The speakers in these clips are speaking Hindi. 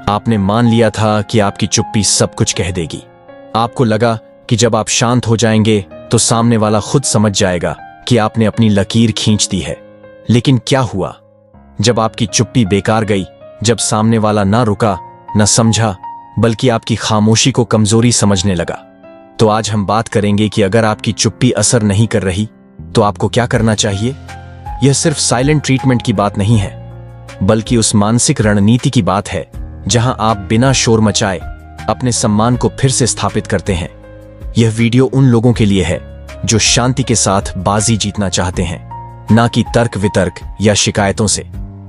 आपने मान लिया था कि आपकी चुप्पी सब कुछ कह देगी। आपको लगा कि जब आप शांत हो जाएंगे तो सामने वाला खुद समझ जाएगा कि आपने अपनी लकीर खींच दी है। लेकिन क्या हुआ? जब आपकी चुप्पी बेकार गई, जब सामने वाला ना रुका, न समझा, बल्कि आपकी खामोशी को कमजोरी समझने लगा, तो आज हम बात करेंगे कि अगर आपकी चुप्पी असर नहीं कर रही तो आपको क्या करना चाहिए। यह सिर्फ साइलेंट ट्रीटमेंट की बात नहीं है, बल्कि उस मानसिक रणनीति की बात है जहां आप बिना शोर मचाए अपने सम्मान को फिर से स्थापित करते हैं। यह वीडियो उन लोगों के लिए है जो शांति के साथ बाजी जीतना चाहते हैं, ना कि तर्क वितर्क या शिकायतों से।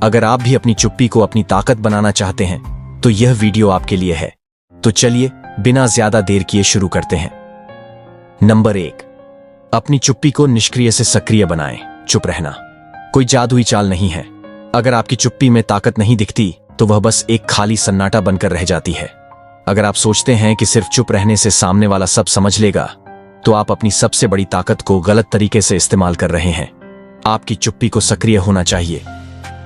अगर आप भी अपनी चुप्पी को अपनी ताकत बनाना चाहते हैं तो यह वीडियो आपके लिए है। तो चलिए बिना ज्यादा देर किए शुरू करते हैं। नंबर 1, अपनी चुप्पी को निष्क्रिय से सक्रिय बनाएं। चुप रहना कोई जादुई चाल नहीं है। अगर आपकी चुप्पी में ताकत नहीं दिखती तो वह बस एक खाली सन्नाटा बनकर रह जाती है। अगर आप सोचते हैं कि सिर्फ चुप रहने से सामने वाला सब समझ लेगा, तो आप अपनी सबसे बड़ी ताकत को गलत तरीके से इस्तेमाल कर रहे हैं। आपकी चुप्पी को सक्रिय होना चाहिए।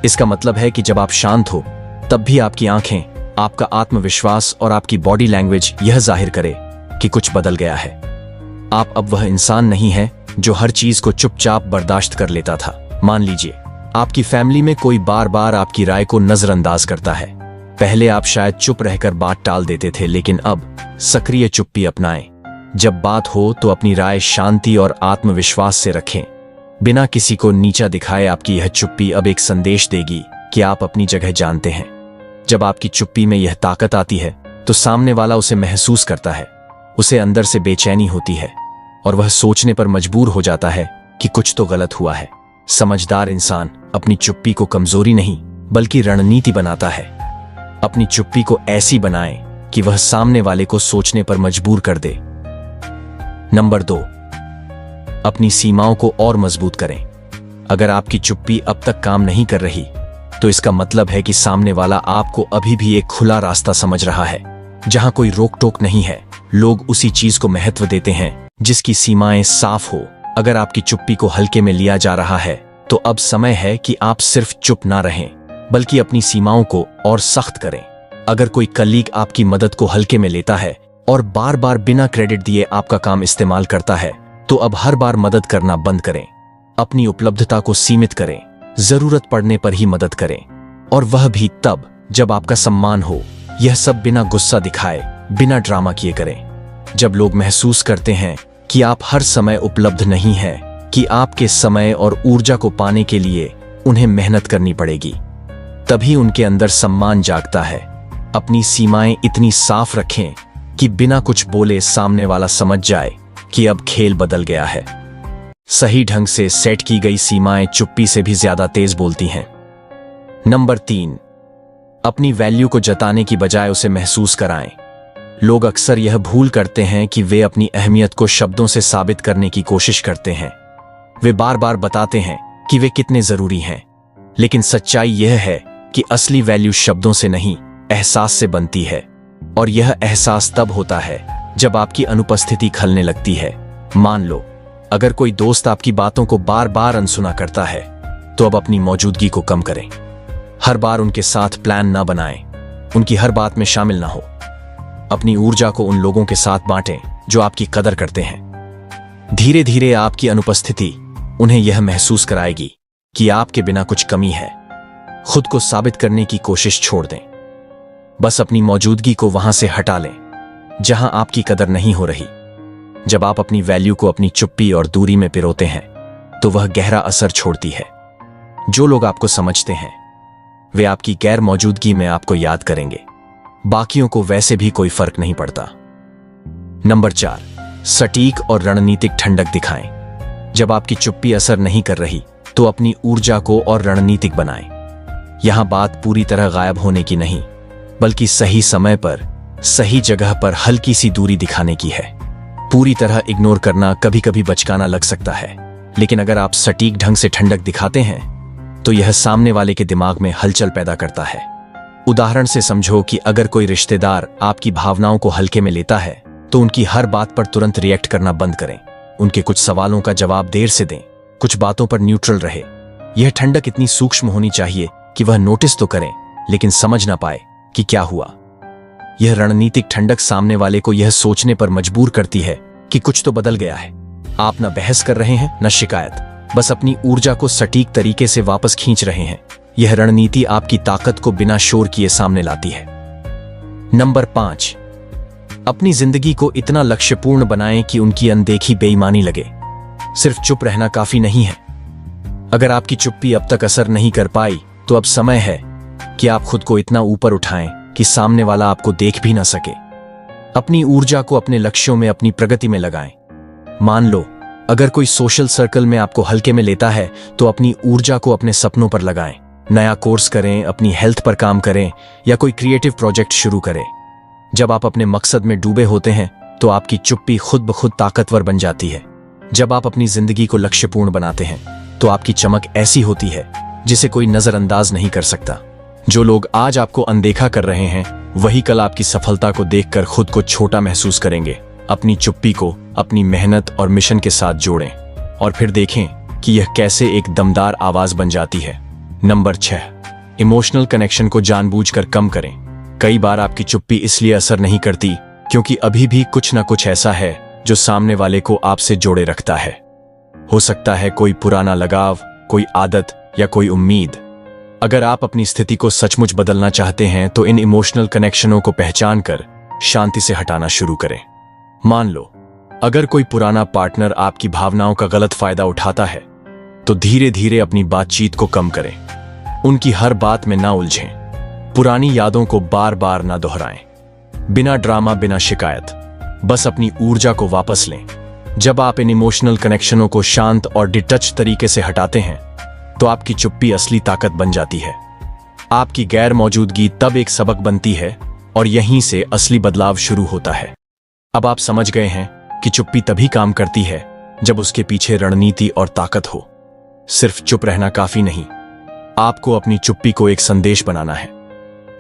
इसका मतलब है कि जब आप शांत हो तब भी आपकी आंखें, आपका आत्मविश्वास और आपकी बॉडी लैंग्वेज यह जाहिर करे कि कुछ बदल गया है। आप अब वह इंसान नहीं है जो हर चीज को चुपचाप बर्दाश्त कर लेता था। मान लीजिए आपकी फैमिली में कोई बार बार आपकी राय को नजरअंदाज करता है। पहले आप शायद चुप रहकर बात टाल देते थे, लेकिन अब सक्रिय चुप्पी अपनाएं। जब बात हो तो अपनी राय शांति और आत्मविश्वास से रखें, बिना किसी को नीचा दिखाए। आपकी यह चुप्पी अब एक संदेश देगी कि आप अपनी जगह जानते हैं। जब आपकी चुप्पी में यह ताकत आती है तो सामने वाला उसे महसूस करता है। उसे अंदर से बेचैनी होती है और वह सोचने पर मजबूर हो जाता है कि कुछ तो गलत हुआ है। समझदार इंसान अपनी चुप्पी को कमजोरी नहीं बल्कि रणनीति बनाता है। अपनी चुप्पी को ऐसी बनाएं कि वह सामने वाले को सोचने पर मजबूर कर दे। नंबर 2, अपनी सीमाओं को और मजबूत करें। अगर आपकी चुप्पी अब तक काम नहीं कर रही तो इसका मतलब है कि सामने वाला आपको अभी भी एक खुला रास्ता समझ रहा है, जहां कोई रोक टोक नहीं है। लोग उसी चीज को महत्व देते हैं जिसकी सीमाएं साफ हो। अगर आपकी चुप्पी को हल्के में लिया जा रहा है तो अब समय है कि आप सिर्फ चुप ना रहें, बल्कि अपनी सीमाओं को और सख्त करें। अगर कोई कलीग आपकी मदद को हल्के में लेता है और बार बार बिना क्रेडिट दिए आपका काम इस्तेमाल करता है, तो अब हर बार मदद करना बंद करें। अपनी उपलब्धता को सीमित करें, जरूरत पड़ने पर ही मदद करें, और वह भी तब जब आपका सम्मान हो। यह सब बिना गुस्सा दिखाए, बिना ड्रामा किए करें। जब लोग महसूस करते हैं कि आप हर समय उपलब्ध नहीं हैं, कि आपके समय और ऊर्जा को पाने के लिए उन्हें मेहनत करनी पड़ेगी, तभी उनके अंदर सम्मान जागता है। अपनी सीमाएं इतनी साफ रखें कि बिना कुछ बोले सामने वाला समझ जाए कि अब खेल बदल गया है। सही ढंग से सेट की गई सीमाएं चुप्पी से भी ज्यादा तेज बोलती हैं। नंबर 3, अपनी वैल्यू को जताने की बजाय उसे महसूस कराएं। लोग अक्सर यह भूल करते हैं कि वे अपनी अहमियत को शब्दों से साबित करने की कोशिश करते हैं। वे बार बार बताते हैं कि वे कितने जरूरी हैं, लेकिन सच्चाई यह है कि असली वैल्यू शब्दों से नहीं, एहसास से बनती है। और यह एहसास तब होता है जब आपकी अनुपस्थिति खलने लगती है। मान लो अगर कोई दोस्त आपकी बातों को बार बार अनसुना करता है, तो अब अपनी मौजूदगी को कम करें। हर बार उनके साथ प्लान ना बनाएं, उनकी हर बात में शामिल ना हो। अपनी ऊर्जा को उन लोगों के साथ बांटें जो आपकी कदर करते हैं। धीरे धीरे आपकी अनुपस्थिति उन्हें यह महसूस कराएगी कि आपके बिना कुछ कमी है। खुद को साबित करने की कोशिश छोड़ दें। बस अपनी मौजूदगी को वहां से हटा लें जहां आपकी कदर नहीं हो रही। जब आप अपनी वैल्यू को अपनी चुप्पी और दूरी में पिरोते हैं तो वह गहरा असर छोड़ती है। जो लोग आपको समझते हैं वे आपकी गैर मौजूदगी में आपको याद करेंगे। बाकियों को वैसे भी कोई फर्क नहीं पड़ता। नंबर 4, सटीक और रणनीतिक ठंडक दिखाएं। जब आपकी चुप्पी असर नहीं कर रही तो अपनी ऊर्जा को और रणनीतिक बनाएं। यहां बात पूरी तरह गायब होने की नहीं, बल्कि सही समय पर सही जगह पर हल्की सी दूरी दिखाने की है। पूरी तरह इग्नोर करना कभी कभी बचकाना लग सकता है, लेकिन अगर आप सटीक ढंग से ठंडक दिखाते हैं तो यह सामने वाले के दिमाग में हलचल पैदा करता है। उदाहरण से समझो कि अगर कोई रिश्तेदार आपकी भावनाओं को हल्के में लेता है तो उनकी हर बात पर तुरंत रिएक्ट करना बंद करें। उनके कुछ सवालों का जवाब देर से दें, कुछ बातों पर न्यूट्रल रहे। यह ठंडक इतनी सूक्ष्म होनी चाहिए कि वह नोटिस तो करें लेकिन समझ ना पाए कि क्या हुआ। यह रणनीतिक ठंडक सामने वाले को यह सोचने पर मजबूर करती है कि कुछ तो बदल गया है। आप न बहस कर रहे हैं न शिकायत, बस अपनी ऊर्जा को सटीक तरीके से वापस खींच रहे हैं। यह रणनीति आपकी ताकत को बिना शोर किए सामने लाती है। नंबर 5, अपनी जिंदगी को इतना लक्ष्यपूर्ण बनाएं कि उनकी अनदेखी बेईमानी लगे। सिर्फ चुप रहना काफी नहीं है। अगर आपकी चुप्पी अब तक असर नहीं कर पाई तो अब समय है कि आप खुद को इतना ऊपर उठाएं कि सामने वाला आपको देख भी ना सके। अपनी ऊर्जा को अपने लक्ष्यों में, अपनी प्रगति में लगाएं। मान लो अगर कोई सोशल सर्कल में आपको हल्के में लेता है तो अपनी ऊर्जा को अपने सपनों पर लगाएं। नया कोर्स करें, अपनी हेल्थ पर काम करें या कोई क्रिएटिव प्रोजेक्ट शुरू करें। जब आप अपने मकसद में डूबे होते हैं तो आपकी चुप्पी खुद ब खुद ताकतवर बन जाती है। जब आप अपनी जिंदगी को लक्ष्यपूर्ण बनाते हैं तो आपकी चमक ऐसी होती है जिसे कोई नजरअंदाज नहीं कर सकता। जो लोग आज आपको अनदेखा कर रहे हैं वही कल आपकी सफलता को देखकर खुद को छोटा महसूस करेंगे। अपनी चुप्पी को अपनी मेहनत और मिशन के साथ जोड़ें और फिर देखें कि यह कैसे एक दमदार आवाज बन जाती है। नंबर 6, इमोशनल कनेक्शन को जानबूझकर कम करें। कई बार आपकी चुप्पी इसलिए असर नहीं करती क्योंकि अभी भी कुछ ना कुछ ऐसा है जो सामने वाले को आपसे जोड़े रखता है। हो सकता है कोई पुराना लगाव, कोई आदत या कोई उम्मीद। अगर आप अपनी स्थिति को सचमुच बदलना चाहते हैं तो इन इमोशनल कनेक्शनों को पहचान कर शांति से हटाना शुरू करें। मान लो अगर कोई पुराना पार्टनर आपकी भावनाओं का गलत फायदा उठाता है तो धीरे धीरे अपनी बातचीत को कम करें। उनकी हर बात में ना उलझें। पुरानी यादों को बार बार ना दोहराएं। बिना ड्रामा, बिना शिकायत, बस अपनी ऊर्जा को वापस लें। जब आप इन इमोशनल कनेक्शनों को शांत और डिटच तरीके से हटाते हैं तो आपकी चुप्पी असली ताकत बन जाती है। आपकी गैर मौजूदगी तब एक सबक बनती है और यहीं से असली बदलाव शुरू होता है। अब आप समझ गए हैं कि चुप्पी तभी काम करती है जब उसके पीछे रणनीति और ताकत हो। सिर्फ चुप रहना काफी नहीं, आपको अपनी चुप्पी को एक संदेश बनाना है।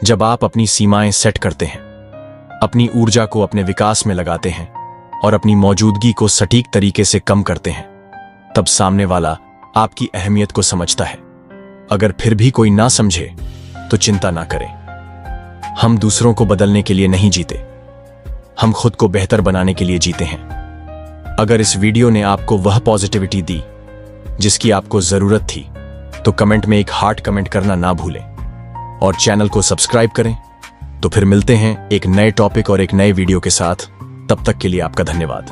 जब आप अपनी सीमाएं सेट करते हैं, अपनी ऊर्जा को अपने विकास में लगाते हैं और अपनी मौजूदगी को सटीक तरीके से कम करते हैं, तब सामने वाला आपकी अहमियत को समझता है। अगर फिर भी कोई ना समझे तो चिंता ना करें। हम दूसरों को बदलने के लिए नहीं जीते, हम खुद को बेहतर बनाने के लिए जीते हैं। अगर इस वीडियो ने आपको वह पॉजिटिविटी दी जिसकी आपको जरूरत थी तो कमेंट में एक हार्ट कमेंट करना ना भूलें और चैनल को सब्सक्राइब करें। तो फिर मिलते हैं एक नए टॉपिक और एक नए वीडियो के साथ। तब तक के लिए आपका धन्यवाद।